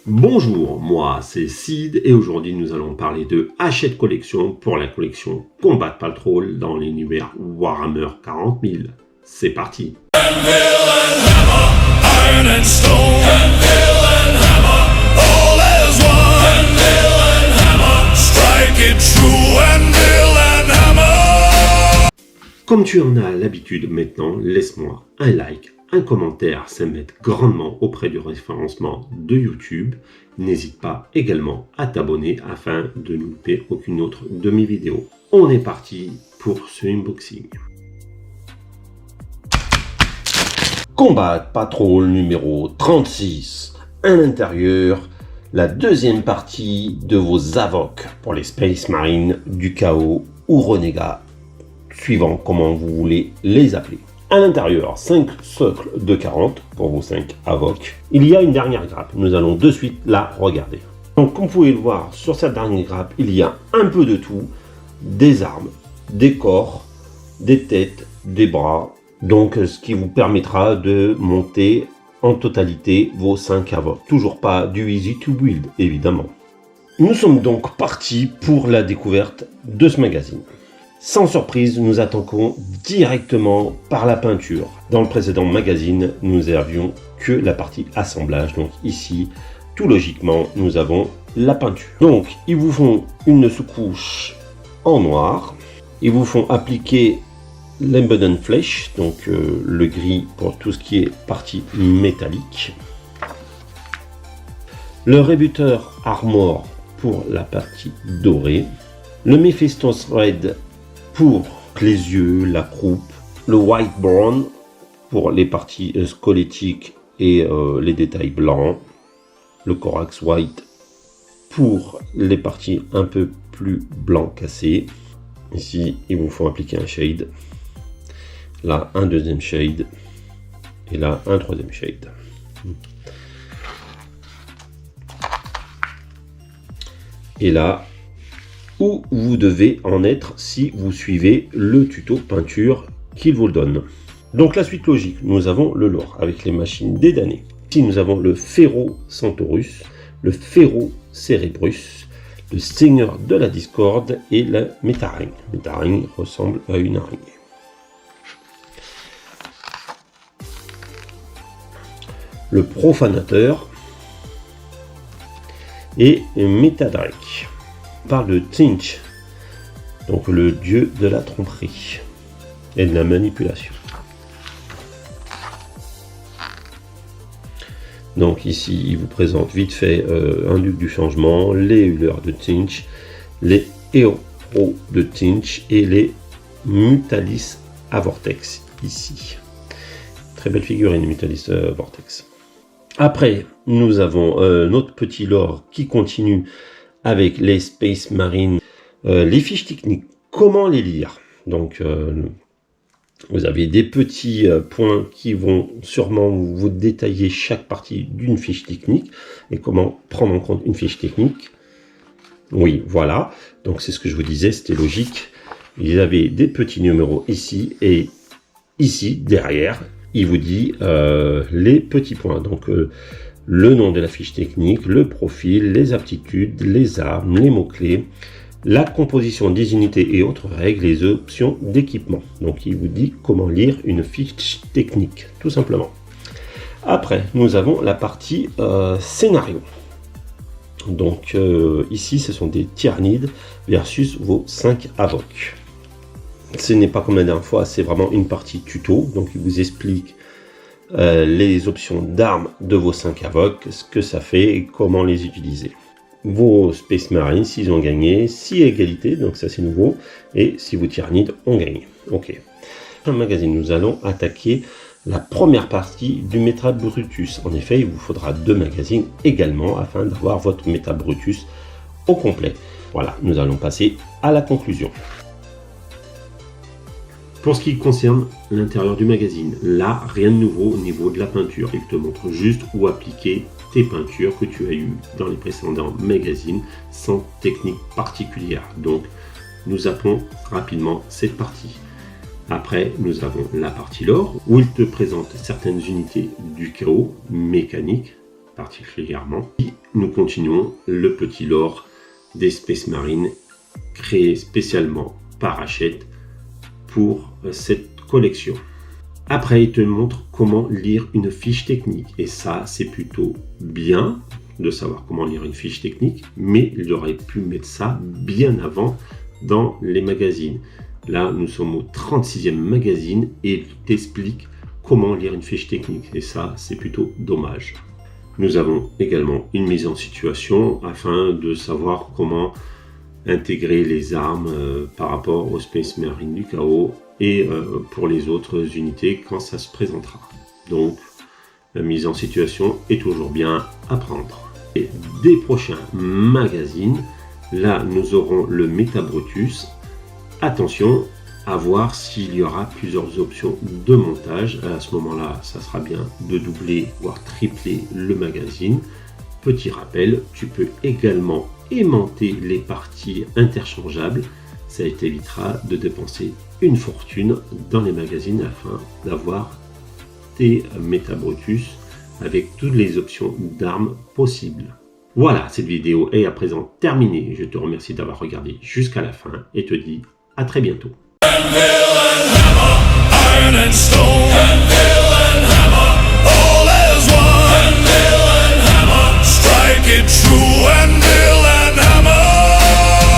Bonjour, moi c'est Sid et aujourd'hui nous allons parler de Hachette Collection pour la collection Combat Patrol dans l'univers Warhammer 40 000. C'est parti. Comme tu en as l'habitude maintenant, laisse-moi un like, un commentaire, ça m'aide grandement auprès du référencement de YouTube. N'hésite pas également à t'abonner afin de ne louper aucune autre de mes vidéos. On est parti pour ce unboxing. Combat Patrol numéro 36. À l'intérieur, la deuxième partie de vos avocs pour les Space Marines du chaos ou renégats, suivant comment vous voulez les appeler. À l'intérieur, 5 socles de 40 pour vos 5 avocs. Il y a une dernière grappe, nous allons de suite la regarder. Donc comme vous pouvez le voir, sur cette dernière grappe, il y a un peu de tout, des armes, des corps, des têtes, des bras. Donc ce qui vous permettra de monter en totalité vos 5 avocs. Toujours pas du easy to build, évidemment. Nous sommes donc partis pour la découverte de ce magazine. Sans surprise, nous attaquons directement par la peinture. Dans le précédent magazine, nous n'avions que la partie assemblage. Donc ici, tout logiquement, nous avons la peinture. Donc, ils vous font une sous-couche en noir. Ils vous font appliquer l'Embedded Flesh, donc le gris pour tout ce qui est partie métallique. Le Rebuter Armor pour la partie dorée. Le Mephistos Red pour les yeux, la croupe, le White Brown pour les parties squelettiques et les détails blancs, le Corax White pour les parties un peu plus blanc cassé. Ici, ils vous font appliquer un shade, là un deuxième shade et là un troisième shade. Et là, où vous devez en être si vous suivez le tuto peinture qu'il vous le donne. Donc la suite logique, nous avons le lore avec les machines des damnés. Ici nous avons le Ferro Centaurus, le Ferro Cerebrus, le Seigneur de la Discorde et la Métaring. Métaring ressemble à une araignée. Le Profanateur et Métadrake. On parle de Tzeentch, donc le dieu de la tromperie et de la manipulation. Donc ici, il vous présente vite fait un duc du changement, les hurleurs de Tzeentch, les héros de Tzeentch et les Mutalis à Vortex ici. Très belle figurine, Mutalis Vortex. Après, nous avons notre petit lore qui continue avec les Space Marines, les fiches techniques, comment les lire. Donc vous avez des petits points qui vont sûrement vous détailler chaque partie d'une fiche technique et comment prendre en compte une fiche technique. Oui, voilà, donc c'est ce que je vous disais, c'était logique. Vous avez des petits numéros ici et ici, derrière, il vous dit les petits points. Donc le nom de la fiche technique, le profil, les aptitudes, les armes, les mots-clés, la composition des unités et autres règles, les options d'équipement. Donc il vous dit comment lire une fiche technique, tout simplement. Après, nous avons la partie scénario. Donc ici, ce sont des tyrannides versus vos 5 avocs. Ce n'est pas comme la dernière fois, c'est vraiment une partie tuto. Donc il vous explique les options d'armes de vos 5 avocs, ce que ça fait et comment les utiliser. Vos Space Marines, s'ils ont gagné, si égalité, donc ça c'est nouveau, et si vos tyrannides ont gagné. Ok. Dans le magazine, nous allons attaquer la première partie du Meta Brutus. En effet, il vous faudra 2 magazines également afin d'avoir votre Meta Brutus au complet. Voilà, nous allons passer à la conclusion. Pour ce qui concerne l'intérieur du magazine, là, rien de nouveau au niveau de la peinture. Il te montre juste où appliquer tes peintures que tu as eues dans les précédents magazines sans technique particulière. Donc, nous appelons rapidement cette partie. Après, nous avons la partie lore, où il te présente certaines unités du chaos mécanique, particulièrement, qui nous continuons le petit lore des Space Marines créé spécialement par Hachette pour cette collection. Après, il te montre comment lire une fiche technique. Et ça, c'est plutôt bien de savoir comment lire une fiche technique, mais il aurait pu mettre ça bien avant dans les magazines. Là, nous sommes au 36e magazine et il t'explique comment lire une fiche technique. Et ça, c'est plutôt dommage. Nous avons également une mise en situation afin de savoir comment intégrer les armes par rapport aux Space Marines du chaos et pour les autres unités quand ça se présentera. Donc, la mise en situation est toujours bien à prendre. Et des prochains magazines, là, nous aurons le Metabrutus. Attention à voir s'il y aura plusieurs options de montage. À ce moment-là, ça sera bien de doubler, voire tripler le magazine. Petit rappel, tu peux également aimanter les parties interchangeables. Ça t'évitera de dépenser une fortune dans les magazines afin d'avoir tes Metabrutus avec toutes les options d'armes possibles. Voilà, cette vidéo est à présent terminée. Je te remercie d'avoir regardé jusqu'à la fin et te dis à très bientôt.